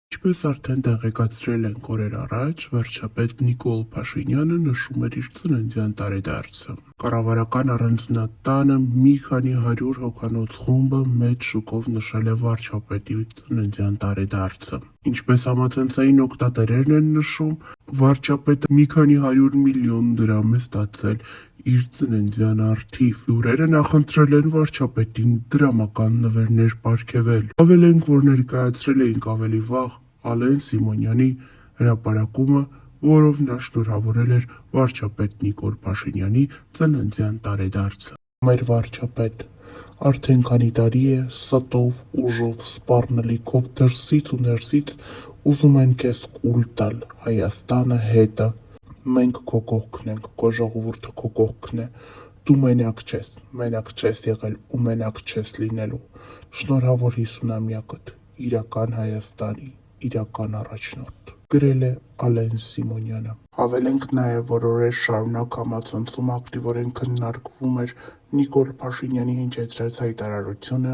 Ինչպես արդեն տեղեկացրել ենք օրեր առաջ, վարչապետ Նիկոլ Փաշինյանը նշում էր իր ծննդյան տարեդարձը։ Կառավարական առանձնատանը մի քանի 100 հոգանոց խումբը մեծ շուկով նշել է վարչապետի ծննդյան տարեդարձը։ Ինչպես համացանցային օգտատերերն են նշում, վարչապետը մի քանի 100 միլիոն դրամ է ստացել իր ծննդյան առթիվ։ Լուրերը նախընտրել են վարչապետին դրամական նվերներ պարգևել։ Հավելենք, որ ներկայացրել էինք ավելի վաղ Ալեն Սիմոնյանի հրապարակումը, որով նա շնորհավորել էր վարչապետ Նիկոլ Փաշինյանի ծննդյան տարեդարձը։ Մեր վարչապետ, արդեն քանի տարի է ստով, ուժով, սպառնալիքով դրսից ու ներսից ուզում են քեզ կուլ տալ, Հայաստանը հետը։ Մենք քո կողքն ենք, քո ժողովուրդը քո կողքն է։ Դու մենակ չես եղել ու մենակ չես լինելու։ Շնորհավոր 50-ամյակդ, իրական Հայաստանի, իրական առաջնորդ։ Գրել է Ալեն Սիմոնյանը։ Հավելենք նաև, որ օրեր շարունակ համացանցում ակտիվորեն քննարկվում էր Նիկոլ Փաշինյանի հնչեցրած հայտարարությունը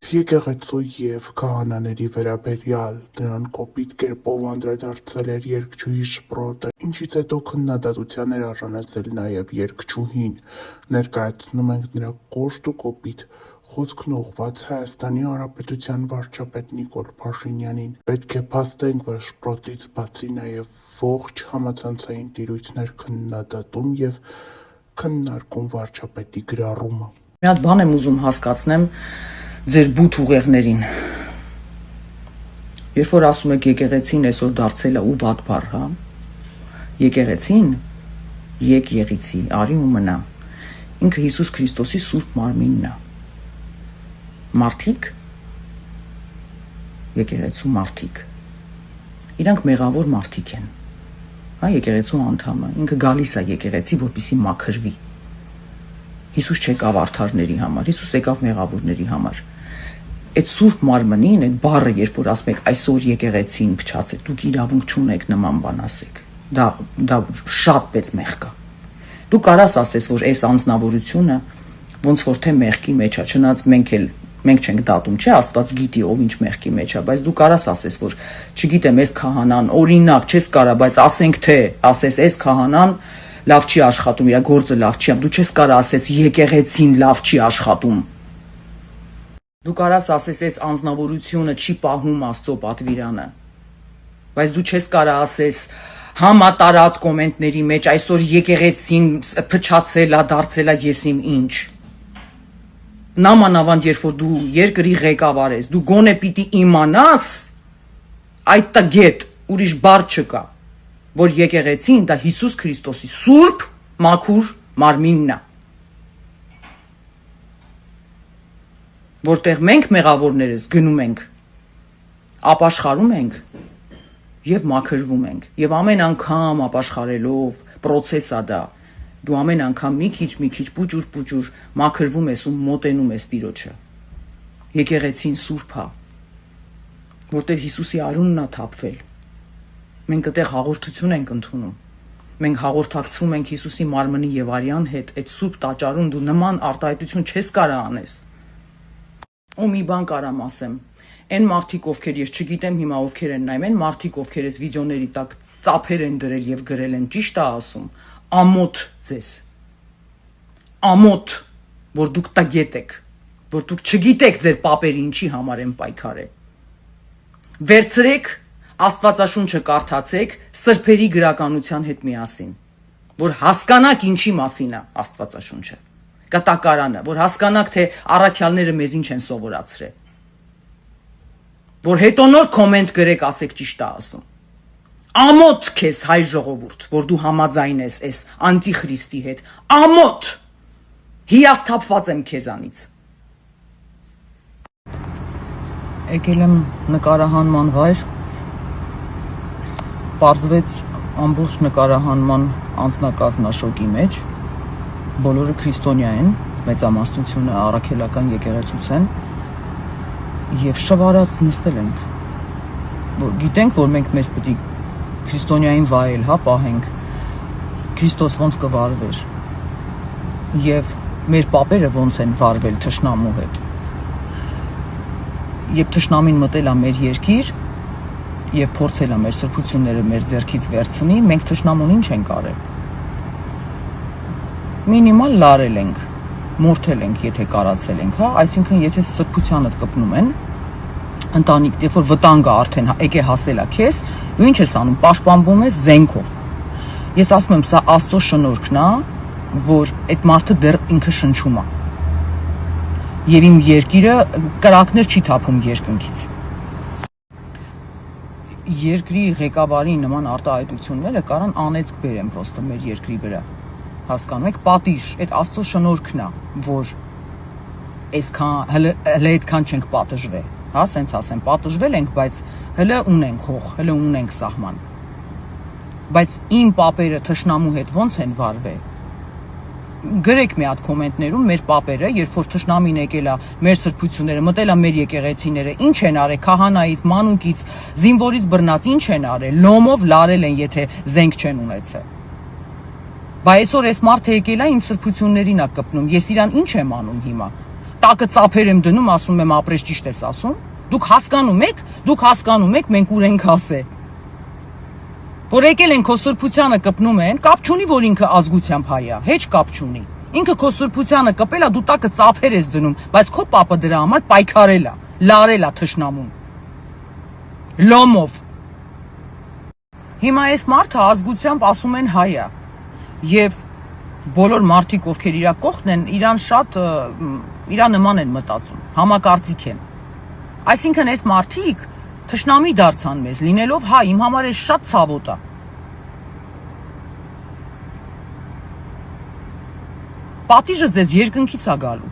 եկեղեցու և քահանաների վերաբերյալ, նրան կոպիտ կերպով անդրադարձել էր երգչուհի շպրոտը, ինչից հետո քննադատության էր արժանացել նաև երգչուհին։ Ներկայացնում ենք նրա կոշտ ու կոպիտ խոսքն ուղղված Հայաստանի Հանրապետության վարչապետ Նիկոլ Փաշինյանին։ Պետք է փաստենք, որ շպրոտից բացի նաև ողջ համացանցային տիրույթներ քննադատում և քննարկում վարչապետի գրառումը։ Մի հատ բան եմ ուզում հասկացնեմ ձեր բութ ուղեղներին։ Երբ որ ասում եք եկեղեցին այսօր դարձել է ու վատ բառ, հա։ Եկեղեցին եկեղեցի, արի ու մնա։ Ինքը Հիսուս Քրիստոսի Սուրբ Մարմինն է։ Մարդիկ եկեղեցու մարդիկ։ Իրանք մեղավոր մարդիկ են։ Հա, եկեղեցու անդամը, ինքը գալիս է եկեղեցի, որպեսզի մաքրվի։ Հիսուս չեկավ արդարների համար, Հիսուս եկավ մեղավորների համար։ Այդ Սուրբ Մարմնին, այդ բառը, երբ որ ասում եք այսօր եկեղեցին փչացեք, դուք իրավունք չունեք նման բան ասեք։ Դա շատ մեծ մեղք է։ Դու կարաս ասես, որ այս անձնավորությունը ոնց որ թե մեղքի մեջ է, չնայած մենք չենք դատում, չէ, Աստված գիտի ով ինչ մեղքի մեջ է, բայց դու կարաս ասես, որ չգիտեմ, այս քահանան օրինակ չես կարա, բայց ասենք թե ասես այս քահանան լավ չի աշխատում, իր գործը լավ չի, դու չես կարա ասես եկեղեցին լավ չի աշխատում։ Դու կարաս ասես այս անձնավորությունը չի պահում Աստծո պատվիրանը, բայց դու չես կարա ասես համատարած կոմենտների մեջ այսօր եկեղեցին փչացել է, դարձել է եսիմ ինչ։ Նամանավանդ երբ որ դու երկրի ղեկավար ես, դու գոնե պիտի իմանաս այդ տգետ ուրիշ բառ չկա, որ եկեղեցին դա Հիսուս Քրիստոսի Սուրբ մաքուր մարմինն է, որտեղ մենք մեղավորներս գնում ենք, ապաշխարում ենք և մաքրվում ենք, և ամեն անգամ ապաշխարելով պրոցես է դա, դու ամեն անգամ մի քիչ պուճուր մաքրվում ես ու մոտենում ես Տիրոջը։ Եկեղեցին սուրբ է, որտեղ Հիսուսի արյունն է թափվել։ Մենք այդտեղ հաղորդություն ենք ընդունում։ Մենք հաղորդակցվում ենք Հիսուսի մարմնի եւ արյան հետ, այդ սուրբ տաճարում դու նման արտահայտություն չես կարա անես։ Ու մի բան կարամ ասեմ, այն մարդիկ, ովքեր ես չգիտեմ հիմա ովքեր են նայում, այն մարդիկ, ովքեր ես վիդեոների տակ ծափեր են դրել եւ գրել են, ճիշտ է ասում, ամոթ ձեզ, ամոթ, որ դուք տգետ եք, որ դուք չգիտեք ձեր պապերը ինչի համար են պայքարել։ Վերցրեք Աստվածաշունչը կարդացեք սրբերի գրականության հետ միասին, որ հասկանաք ինչի մասին է Աստվածաշունչը, կտակարանը, որ հասկանաք թե առաքյալները մեզ ինչ են սովորացրել, որ հետո նոր կոմենտ գրեք, ասեք ճիշտ է ասում։ Ամոթ քեզ հայ ժողովուրդ, որ դու համաձայն ես այս անտիխրիստի հետ, ամոթ, հիասթափված եմ քեզանից։ Եկել եմ նկարահանման վայր, պարզվեց ամբողջ նկարահանման անձնակազմն շոկի մեջ, բոլորը քրիստոնյա են, մեծամասնությունը առաքելական եկեղեցուց են և շվարած նստել ենք, որ գիտենք, որ մենք մեզ պետք է քրիստոնյային վայել, հա, պահենք, Քրիստոս ոնց կվարվեր և մեր պապերը ոնց են վարվել թշնամու հետ։ Երբ թշնամին մտել է մեր երկիր, եւ փորձել է մեր սրբությունները մեր ձեռքից վերցնի, մենք թշնամուն ինչ ենք արել։ Մինիմալ լարել ենք, մորթել ենք, եթե կարացել ենք, հա, այսինքն եթե սրբությանդ կպնում են, ընտանիք, երբ որ վտանգը արդեն եկե հասել է քեզ, ու ինչ ես անում, պաշտպանվում ես զենքով։ Ես ասում եմ, սա Աստծո շնորհքն է, որ այդ մարդը դեռ ինքը շնչում է։ Եվ իմ երկիրը կրակներ չի թափում երկնքից։ Երկրի ղեկավարի նման արտահայտությունները կարան անեծք բերեն պրոստը մեր երկրի վրա։ Հասկանում եք, պատիժ, այդ Աստծո շնորհքն է, որ այսքան հələ այդքան չենք պատժվել, հա, սենց ասեմ, պատժվել ենք, բայց հələ ունենք հող, հələ ունենք սահման։ Բայց իմ պապերը թշնամու հետ ոնց են վարվել։ Գրեք մի հատ կոմենտներում մեր պապերը, երբ որ թշնամին եկել է մեր սրբությունները, մտել է մեր եկեղեցիները, ինչ են արել, քահանայից, մանուկից, զինվորից բռնած, ինչ են արել, լոմով լարել են, եթե զենք չեն ունեցել։ Բայց այսօր այս մարդը եկել է իմ սրբություններին է կպնում, ես իրան ինչ եմ անում հիմա։ Տակը ծափեր եմ դնում, ասում եմ ապրես ճիշտ ես ասում։ Դուք հասկանում եք, մենք ուր ենք հասել։ Որ եկել են քո սրբությանը կպնում են, կապ չունի, որ ինքը ազգությամբ հայ է, հեչ կապ չունի։ Ինքը քո սրբությանը կպել է, դու տակը ծափեր ես դնում, բայց քո պապը դրա համար պայքարել է, լարել է թշնամուն։ Լոմով։ Հիմա այս մարդը ազգությամբ ասում են հայ է։ Եվ բոլոր մարդիկ, ովքեր իրա կողքն են, իրա նման են մտածում, համակարծիք են։ Այսինքն այս մարդիկ թշնամի դարձան մեզ, լինելով հայ, իմ համար է շատ ցավոտ է։ Պատիժը ձեզ երկնքից է գալու։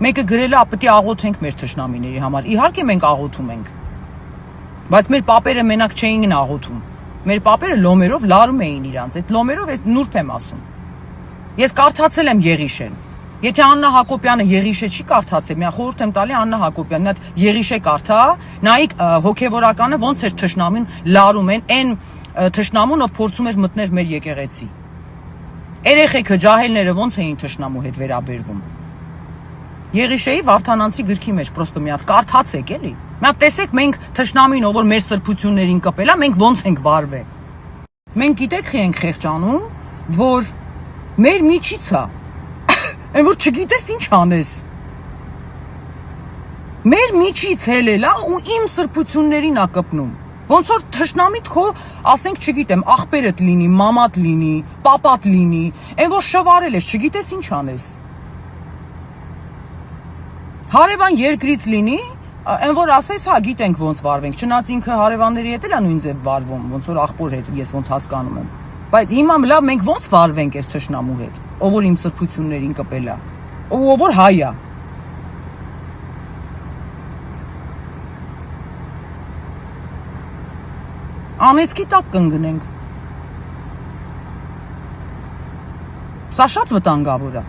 Մեկը գրել է, պետք է աղոթենք մեր թշնամիների համար։ Իհարկե մենք աղոթում ենք։ Բայց մեր պապերը մենակ չէին աղոթում։ Մեր պապերը լոմերով լարում էին իրանց, այդ լոմերով այդ նուրբ եմ ասում։ Ես կարդացել եմ Եղիշեն։ Եթե Աննա Հակոբյանը Եղիշե չի կարդացել, մի խորհուրդ եմ տալի Աննա Հակոբյանին, այդ Եղիշե կարդա, նայեք հոգևորականը ոնց էր թշնամին լարում են, այն թշնամուն, ով փորձում էր մտնել մեր եկեղեցի։ Երեխեքը, ջահելները ոնց էին թշնամու հետ վերաբերվում։ Եղիշեի Վարդանանցի գրքի մեջ պրոստը մի հատ կարդացեք էլի։ Մի հատ տեսեք մենք թշնամին, ով որ մեր սրբություններին կպել է, մենք ոնց ենք վարվել։ Մենք գիտեք խի ենք խեղճանում, որ մեր միջից է։ Այն որ չգիտես ինչ անես։ Մեր միջից հելել է ու իմ սրբություններին է կպնում։ Ոնց որ թշնամիդ քո, ասենք, չգիտեմ, աղբերդ լինի, մամատ լինի, պապատ լինի, այն որ շվարել ես, չգիտես ինչ անես։ Հարևան երկրից լինի, այն որ ասես, հա, գիտենք ոնց վարվենք, չնայած ինքը հարևանների հետ էլ նույն ձև վարվում, ոնց որ աղբոր հետ ես ոնց հասկանում եմ։ Բայց հիմա լավ մենք ոնց վարվենք այս թշնամու հետ, ով որ իմ սրբություններին կպել է, ով որ հայ է։ Անեծքի տակ կընկնենք։ Սա շատ վտանգավոր է։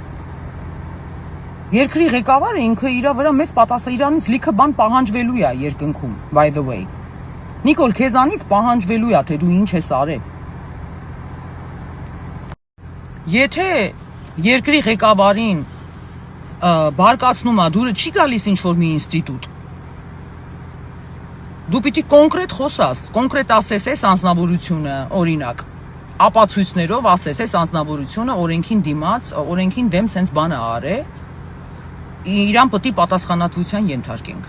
Երկրի ղեկավարը ինքը իր վրա մեծ պատասխան, իրանից լիքը բան պահանջվելու է երկնքում, by the way։ Նիկոլ, քեզանից պահանջվելու է, թե դու ինչ ես արել։ Եթե երկրի ղեկավարին բարկացնում է, դուրը չի գալիս ինչ-որ մի ինստիտուտ, դու պիտի կոնկրետ խոսաս, կոնկրետ ասես այս անձնավորությունը, օրինակ, ապացույցներով ասես այս անձնավորությունը օրենքին դիմաց, օրենքին դեմ սենց բան է արել, իրան պետք է պատասխանատվության ենթարկենք։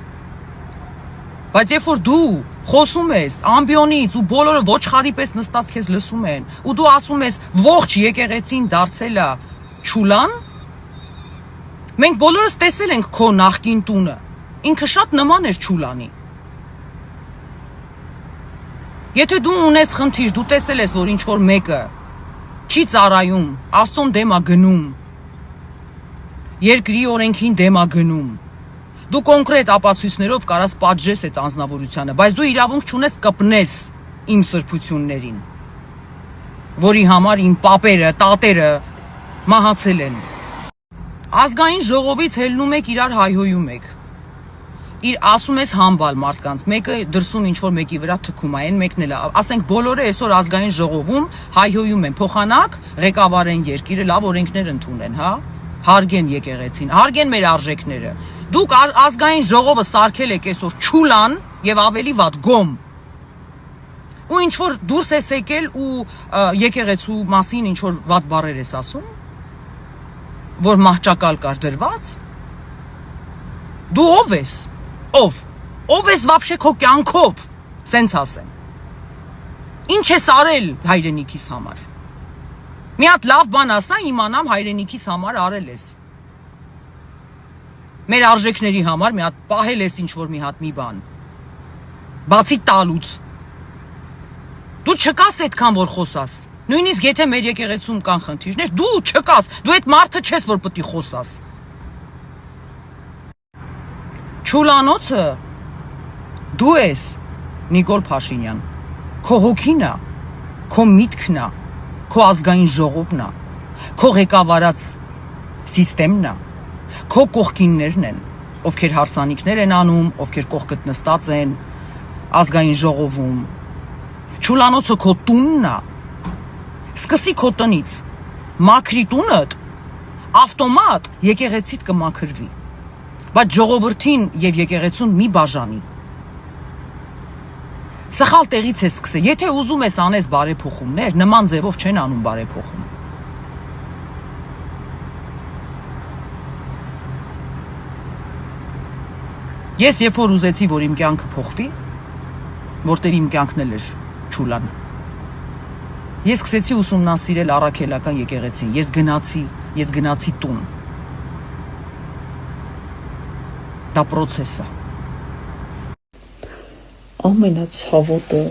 Բայց երբ որ դու խոսում ես ամբիոնից ու բոլորը ոչխարի պես նստած քեզ լսում են, ու դու ասում ես ողջ եկեղեցին դարձել է չուլան, մենք բոլորս տեսել ենք քո նախկին տունը, ինքը շատ նման էր չուլանի։ Եթե դու ունես խնդիր, դու տեսել ես, որ ինչ որ մեկը չի ծառայում, Աստծուն դեմ է գնում, երկրի օրենքին դեմ է գնում, դու կոնկրետ ապացույցներով կարաս պատժես այդ անձնավորությանը, բայց դու իրավունք չունես կպնես իմ սրբություններին, որի համար իմ պապերը, տատերը մահացել են։ Ազգային ժողովից ելնում եք, իրար հայհոյում եք։ Ասում ես համբալ մարդկանց, մեկը դրսում ինչ-որ մեկի վրա թքում է, այն մեկն էլ է, ասենք բոլորը այսօր ազգային ժողովում հայհոյում են, փոխանակ ղեկավարեն երկիրը, լավ օրենքներ ընդունեն, հա, հարգեն եկեղեցին, հարգեն մեր արժեքները։ Դուք ազգային ժողովը սարքել եք այսօր չուլան եւ ավելի վատ գոմ։ Ու ինչ որ դուրս ես եկել ու եկեղեցու մասին ինչ որ վատ բառեր ես ասում, որ մահճակալ կար դրված։ Դու ով ես։ Ով ես вообще քո կյանքով, սենց ասեմ։ Ինչ ես արել հայրենիքիս համար։ Մի հատ լավ բան ասա, իմանամ հայրենիքիս համար արել ես։ Մեր արժեքների համար մի հատ պահել ես ինչ որ մի հատ մի բան։ Բացի տալուց։ Դու չկաս այդքան որ խոսաս։ Նույնիսկ եթե մեր եկեղեցում կան խնդիրներ, դու չկաս, դու այդ մարդը չես որ պետք է խոսաս։ Չուլանոցը դու ես, Նիկոլ Փաշինյան, քո հոգին է, քո միտքն է, քո ազգային ժողովն է, քո ղեկավարած սիստեմն է, քո կողքիններն են, ովքեր հարսանիքներ են անում, ովքեր կողքդ նստած են ազգային ժողովում։ Չուլանոցը քո տունն է։ Սկսի քո տնից, մաքրի տունդ, ավտոմատ եկեղեցիդ կմաքրվի։ Բայց ժողովրդին եւ եկեղեցուն մի բաժանի։ Սխալ տեղից է սկսել։ Եթե ուզում ես անես բարեփոխումներ, նման ձևով չեն անում բարեփոխում։ Ես երբ որ ուզեցի, որ իմ կյանքը փոխվի, որտեղ իմ կյանքն էլ էր չուլան, ես սկսեցի ուսումնասիրել առաքելական եկեղեցին, ես գնացի տուն։ Դա process է։ Ամենացավոտը